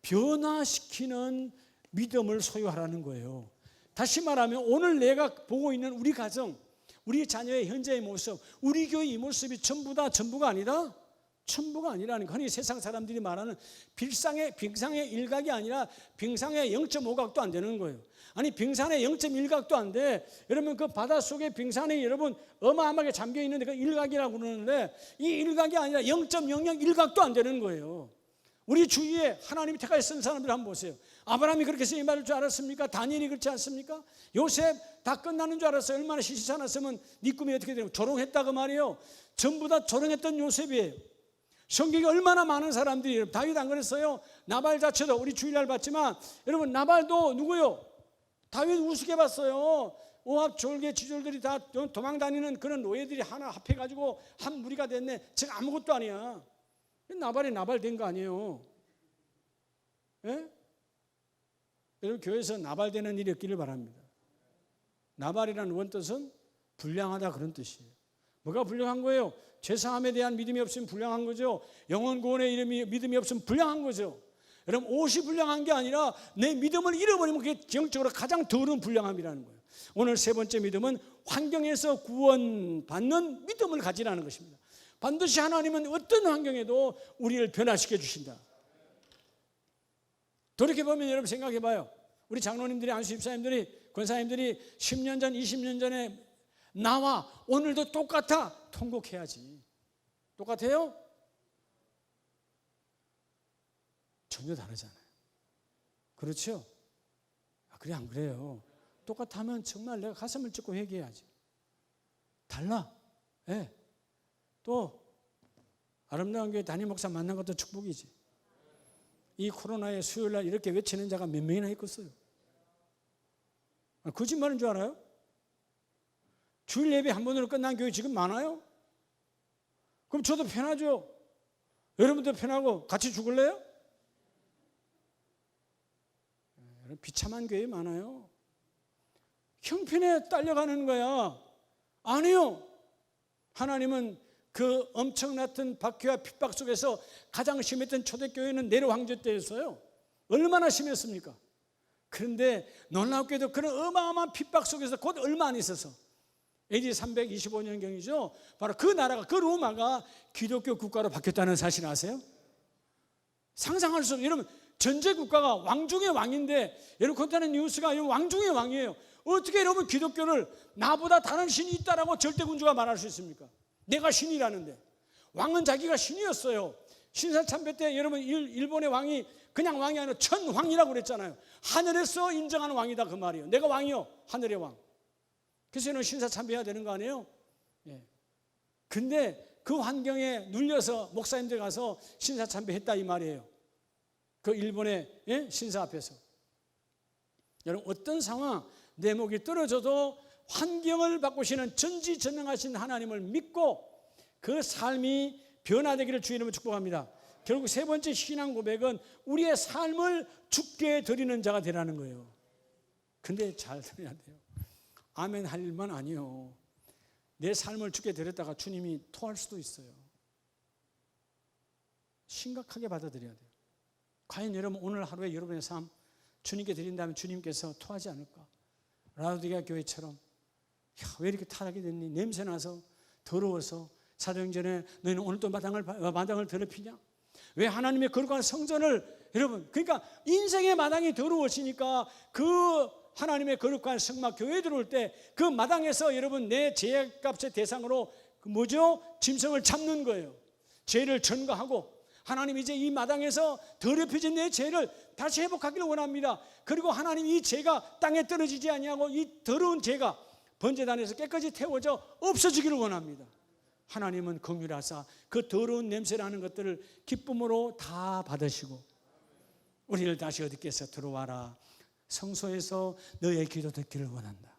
변화시키는 믿음을 소유하라는 거예요. 다시 말하면 오늘 내가 보고 있는 우리 가정, 우리 자녀의 현재의 모습, 우리 교회 이 모습이 전부가 아니다? 전부가 아니라는 거예요. 흔히 세상 사람들이 말하는 빙상의 일각이 아니라 빙상의 0.5각도 안 되는 거예요. 아니 빙산의 0.1각도 안 돼. 여러분 그 바닷속에 빙산에 여러분 어마어마하게 잠겨 있는데 그 일각이라고 그러는데 이 일각이 아니라 0.001각도 안 되는 거예요. 우리 주위에 하나님이 택하여 쓴 사람들 한번 보세요. 아브라함이 그렇게 쓰임 받을 줄 알았습니까? 다니엘이 그렇지 않습니까? 요셉 다 끝나는 줄 알았어요. 얼마나 시시찮았으면 네 꿈이 어떻게 되는, 조롱했다 그 말이에요. 전부 다 조롱했던 요셉이에요. 성경에 얼마나 많은 사람들이, 다윗 안 그랬어요? 나발 자체도 우리 주일날 봤지만 여러분 나발도 누구요? 다윗 우습게 봤어요. 오합 졸개 지졸들이 다 도망다니는 그런 노예들이 하나 합해가지고 한 무리가 됐네. 즉 아무것도 아니야. 나발이 나발된 거 아니에요. 예? 여러분 교회에서 나발되는 일이 없기를 바랍니다. 나발이라는 원뜻은 불량하다 그런 뜻이에요. 뭐가 불량한 거예요? 죄사함에 대한 믿음이 없으면 불량한 거죠. 영혼 구원의 믿음이 없으면 불량한 거죠. 여러분 옷이 불량한 게 아니라 내 믿음을 잃어버리면 그게 영적으로 가장 더러운 불량함이라는 거예요. 오늘 세 번째 믿음은 환경에서 구원받는 믿음을 가지라는 것입니다. 반드시 하나님은 어떤 환경에도 우리를 변화시켜 주신다. 돌이켜보면 여러분 생각해봐요. 우리 장로님들이, 안수집사님들이, 권사님들이 10년 전, 20년 전에 나와 오늘도 똑같아 통곡해야지. 똑같아요? 전혀 다르잖아요. 그렇죠? 그래 안 그래요? 똑같으면 정말 내가 가슴을 찢고 회개해야지. 달라. 네. 또 아름다운 교회 담임 목사 만난 것도 축복이지. 이 코로나의 수요일날 이렇게 외치는 자가 몇 명이나 있겠어요? 거짓말인 줄 알아요? 주일 예배 한 번으로 끝난 교회 지금 많아요? 그럼 저도 편하죠. 여러분도 편하고 같이 죽을래요? 비참한 교회 많아요. 형편에 딸려가는 거야. 아니요. 하나님은 그 엄청났던 박해와 핍박 속에서 가장 심했던 초대교회는 네로 황제 때였어요. 얼마나 심했습니까? 그런데 놀랍게도 그런 어마어마한 핍박 속에서 곧 얼마 안 있어서 AD 325년경이죠. 바로 그 나라가, 그 로마가 기독교 국가로 바뀌었다는 사실 아세요? 상상할 수 없어요. 여러분, 전제 국가가 왕중의 왕인데, 여러분 그렇다는 뉴스가 왕중의 왕이에요. 어떻게 여러분 기독교를 나보다 다른 신이 있다라고 절대군주가 말할 수 있습니까? 내가 신이라는데. 왕은 자기가 신이었어요. 신사참배 때 여러분 일본의 왕이 그냥 왕이 아니라 천황이라고 그랬잖아요. 하늘에서 인정하는 왕이다 그 말이에요. 내가 왕이요, 하늘의 왕. 그래서 여러분 신사참배해야 되는 거 아니에요? 예. 근데 그 환경에 눌려서 목사님들 가서 신사참배했다 이 말이에요. 그 일본의 신사 앞에서. 여러분 어떤 상황, 내 목이 떨어져도 환경을 바꾸시는 전지전능하신 하나님을 믿고 그 삶이 변화되기를 주의 이름으로 축복합니다. 결국 세 번째 신앙 고백은 우리의 삶을 주께 드리는 자가 되라는 거예요. 근데 잘 들어야 돼요. 아멘 할 일만 아니요. 내 삶을 주께 드렸다가 주님이 토할 수도 있어요. 심각하게 받아들여야 돼요. 과연 여러분 오늘 하루에 여러분의 삶 주님께 드린다면 주님께서 토하지 않을까? 라우디게아 교회처럼 왜 이렇게 타락이 됐니? 냄새나서 더러워서 사도행전에 너희는 오늘 또 마당을 더럽히냐? 왜 하나님의 거룩한 성전을 여러분, 그러니까 인생의 마당이 더러워지니까 그 하나님의 거룩한 성막 교회에 들어올 때 그 마당에서 여러분 내 죄값의 대상으로 뭐죠? 짐승을 잡는 거예요. 죄를 전가하고 하나님 이제 이 마당에서 더럽혀진 내 죄를 다시 회복하기를 원합니다. 그리고 하나님 이 죄가 땅에 떨어지지 아니하고 이 더러운 죄가 번제단에서 깨끗이 태워져 없어지기를 원합니다. 하나님은 긍휼하사 그 더러운 냄새나는 것들을 기쁨으로 다 받으시고 우리를 다시 어디께서 들어와라. 성소에서 너의 기도 듣기를 원한다.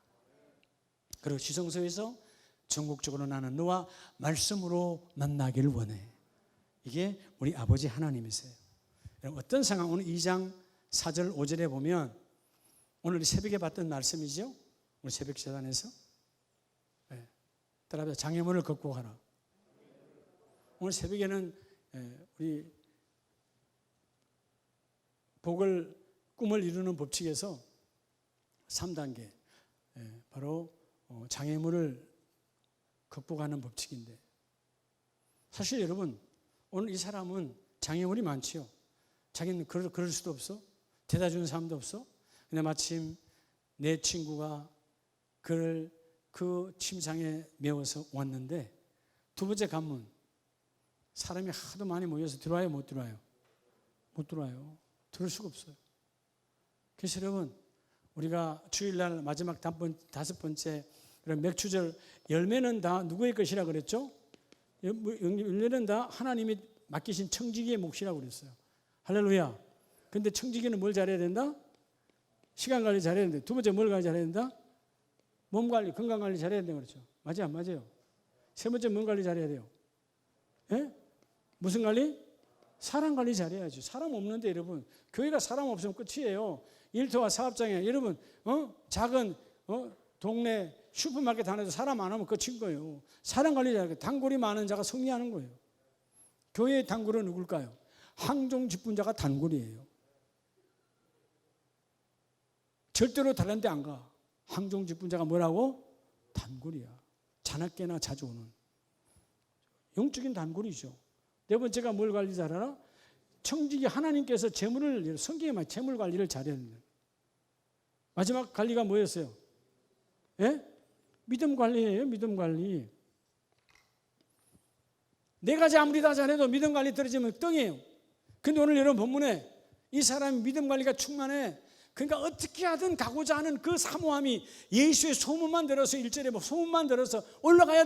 그리고 지성소에서 전국적으로 나는 너와 말씀으로 만나기를 원해. 이게 우리 아버지 하나님이세요. 어떤 상황, 오늘 2장 4절 5절에 보면 오늘 새벽에 봤던 말씀이죠. 우리 새벽 재단에서 따라서 장애물을 극복하라. 오늘 새벽에는 우리 꿈을 이루는 법칙에서 3단계 바로 장애물을 극복하는 법칙인데 사실 여러분 오늘 이 사람은 장애물이 많지요. 자기는 그럴 수도 없어. 대다 주는 사람도 없어. 근데 마침 내 친구가 그를 그 침상에 메워서 왔는데 두 번째 관문 사람이 하도 많이 모여서 들어와요? 못 들어와요? 못 들어와요. 들을 수가 없어요. 그래서 여러분 우리가 주일날 마지막 다섯 번째 그런 맥주절 열매는 다 누구의 것이라 그랬죠? 열매는 다 하나님이 맡기신 청지기의 몫이라고 그랬어요. 할렐루야. 근데 청지기는 뭘 잘해야 된다? 시간 관리 잘해야 된다. 두 번째 뭘 잘해야 된다? 몸 관리, 건강 관리 잘해야 된다 그렇죠. 맞아요, 안 맞아요? 세 번째 뭔 관리 잘해야 돼요? 예? 무슨 관리? 사람 관리 잘해야죠. 사람 없는데 여러분, 교회가 사람 없으면 끝이에요. 일터와 사업장에 여러분, 작은 동네 슈퍼마켓 하나도 사람 안 하면 끝인 거예요. 사람 관리 잘해야 돼요. 단골이 많은 자가 승리하는 거예요. 교회의 단골은 누굴까요? 항종 직분자가 단골이에요. 절대로 다른 데 안 가. 항종 직분자가 뭐라고? 단골이야. 자나깨나 자주 오는 영적인 단골이죠. 네 번째가 뭘 관리 잘하나? 청지기 하나님께서 재물을 성경에 말 재물 관리를 잘해야 된다. 마지막 관리가 뭐였어요? 예? 믿음 관리예요. 믿음 관리. 네 가지 아무리 다 잘해도 믿음 관리 떨어지면 똥이에요. 근데 오늘 여러분 본문에 이 사람이 믿음 관리가 충만해. 그러니까 어떻게 하든 가고자 하는 그 사모함이 예수의 소문만 들어서 1절에 뭐 소문만 들어서 올라가야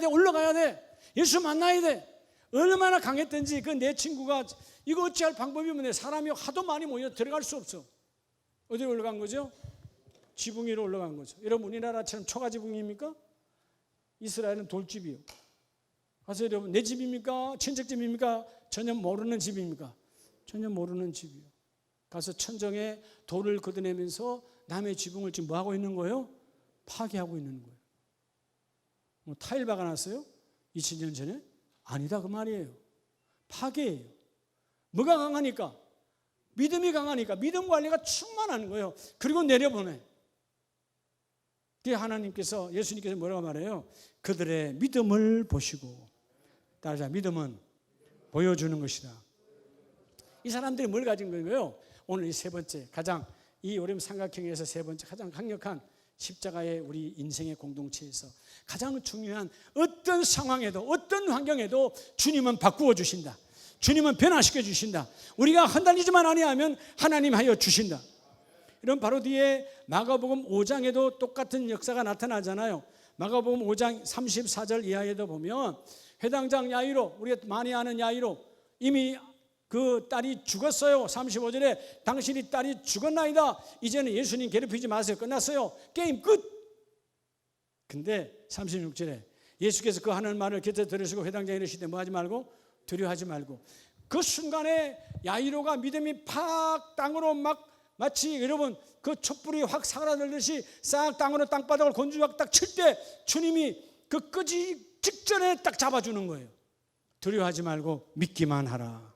돼. 예수 만나야 돼. 얼마나 강했던지 그 내 친구가 이거 어찌할 방법이 없네. 사람이 하도 많이 모여 들어갈 수 없어. 어디로 올라간 거죠? 지붕 위로 올라간 거죠. 여러분 우리나라처럼 초가지붕입니까? 이스라엘은 돌집이요. 가서 여러분, 내 집입니까? 친척 집입니까? 전혀 모르는 집입니까? 전혀 모르는 집이요. 가서 천정에 돌을 걷어내면서 남의 지붕을 지금 뭐하고 있는 거예요? 파괴하고 있는 거예요. 뭐 타일 박아놨어요? 2000년 전에? 아니다 그 말이에요. 파괴예요. 뭐가 강하니까? 믿음이 강하니까 믿음 관리가 충만한 거예요. 그리고 내려보내. 하나님께서, 예수님께서 뭐라고 말해요? 그들의 믿음을 보시고, 따라자, 믿음은 보여주는 것이다. 이 사람들이 뭘 가진 거예요? 오늘 이 세 번째, 가장 이 오림 삼각형에서 세 번째 가장 강력한 십자가의 우리 인생의 공동체에서 가장 중요한, 어떤 상황에도 어떤 환경에도 주님은 바꾸어 주신다. 주님은 변화시켜 주신다. 우리가 흔들리지만 아니하면 하나님 하여 주신다. 이런 바로 뒤에 마가복음 5장에도 똑같은 역사가 나타나잖아요. 마가복음 5장 34절 이하에도 보면 회당장 야이로, 우리가 많이 아는 야이로, 이미 그 딸이 죽었어요. 35절에 당신이 딸이 죽었나이다. 이제는 예수님 괴롭히지 마세요. 끝났어요. 게임 끝. 근데 36절에 예수께서 그 하는 말을 곁에 들으시고 회당장에 이르시되 뭐 하지 말고? 두려워하지 말고. 그 순간에 야이로가 믿음이 팍 땅으로 막 마치 여러분 그 촛불이 확 사그라들듯이 싹 땅으로 땅바닥을 곤주박 딱 칠 때 주님이 그 끄지 직전에 딱 잡아주는 거예요. 두려워하지 말고 믿기만 하라.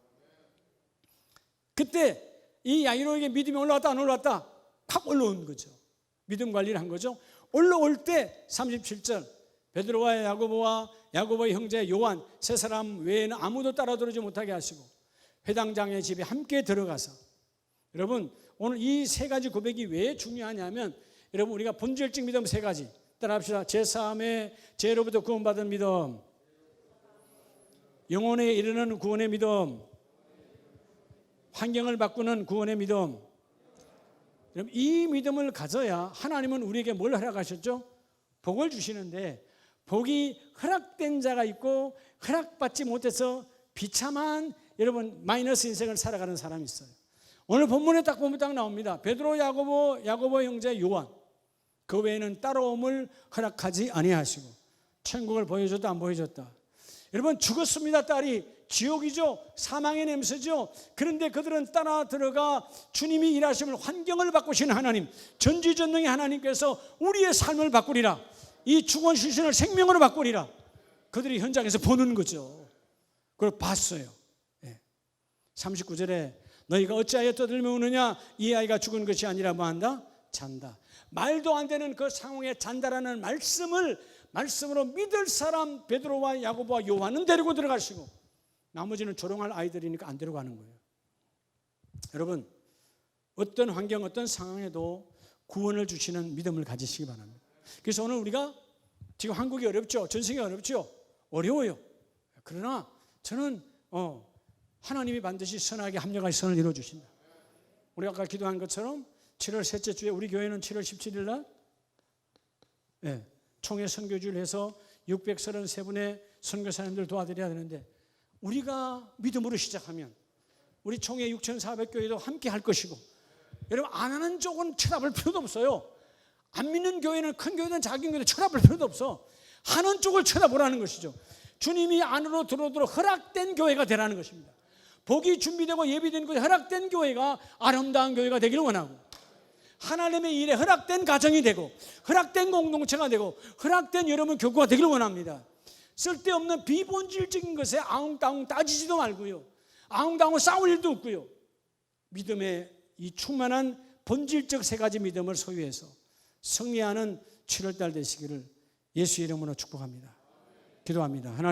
그때 이 야이로에게 믿음이 올라왔다 안 올라왔다? 팍 올라온 거죠. 믿음 관리를 한 거죠. 올라올 때 37절 베드로와 야고보와 야고보의 형제 요한 세 사람 외에는 아무도 따라 들어오지 못하게 하시고 회당장의 집에 함께 들어가서, 여러분 오늘 이 세 가지 고백이 왜 중요하냐면, 여러분 우리가 본질적 믿음 세 가지 따라합시다. 제3의 죄로부터 구원받은 믿음, 영혼에 이르는 구원의 믿음, 환경을 바꾸는 구원의 믿음. 여러분 이 믿음을 가져야 하나님은 우리에게 뭘 허락하셨죠? 복을 주시는데, 복이 허락된 자가 있고 허락받지 못해서 비참한 여러분 마이너스 인생을 살아가는 사람이 있어요. 오늘 본문에 딱 보면 딱 나옵니다. 베드로, 야고보 형제 요한, 그 외에는 따라옴을 허락하지 아니하시고. 천국을 보여줬다 안 보여줬다? 여러분 죽었습니다. 딸이 지옥이죠. 사망의 냄새죠. 그런데 그들은 따라 들어가 주님이 일하심을, 환경을 바꾸시는 하나님, 전지전능의 하나님께서 우리의 삶을 바꾸리라, 이 죽은 시신을 생명으로 바꾸리라, 그들이 현장에서 보는 거죠. 그걸 봤어요. 39절에 너희가 어찌하여 떠들며 우느냐? 이 아이가 죽은 것이 아니라 뭐한다? 잔다. 말도 안 되는 그 상황에 잔다라는 말씀으로 믿을 사람 베드로와 야고보와 요한은 데리고 들어가시고 나머지는 조롱할 아이들이니까 안 데려가는 거예요. 여러분 어떤 환경 어떤 상황에도 구원을 주시는 믿음을 가지시기 바랍니다. 그래서 오늘 우리가 지금 한국이 어렵죠. 전생이 어렵죠. 어려워요. 그러나 저는 하나님이 반드시 선하게 합력하여 선을 이루어주신다. 우리가 아까 기도한 것처럼 7월 셋째 주에 우리 교회는 7월 17일 날 총회 선교주를 해서 633분의 선교사님들 도와드려야 되는데, 우리가 믿음으로 시작하면 우리 총회 6,400교회도 함께 할 것이고, 여러분 안 하는 쪽은 쳐다볼 필요도 없어요. 안 믿는 교회는 큰 교회든 작은 교회든 쳐다볼 필요도 없어. 하는 쪽을 쳐다보라는 것이죠. 주님이 안으로 들어오도록 허락된 교회가 되라는 것입니다. 복이 준비되고 예비된 것이 허락된 교회가 아름다운 교회가 되기를 원하고, 하나님의 일에 허락된 가정이 되고 허락된 공동체가 되고 허락된 여러분 교구가 되기를 원합니다. 쓸데없는 비본질적인 것에 아웅다웅 따지지도 말고요, 아웅다웅 싸울 일도 없고요, 믿음의 이 충만한 본질적 세 가지 믿음을 소유해서 승리하는 7월달 되시기를 예수의 이름으로 축복합니다. 기도합니다. 하나님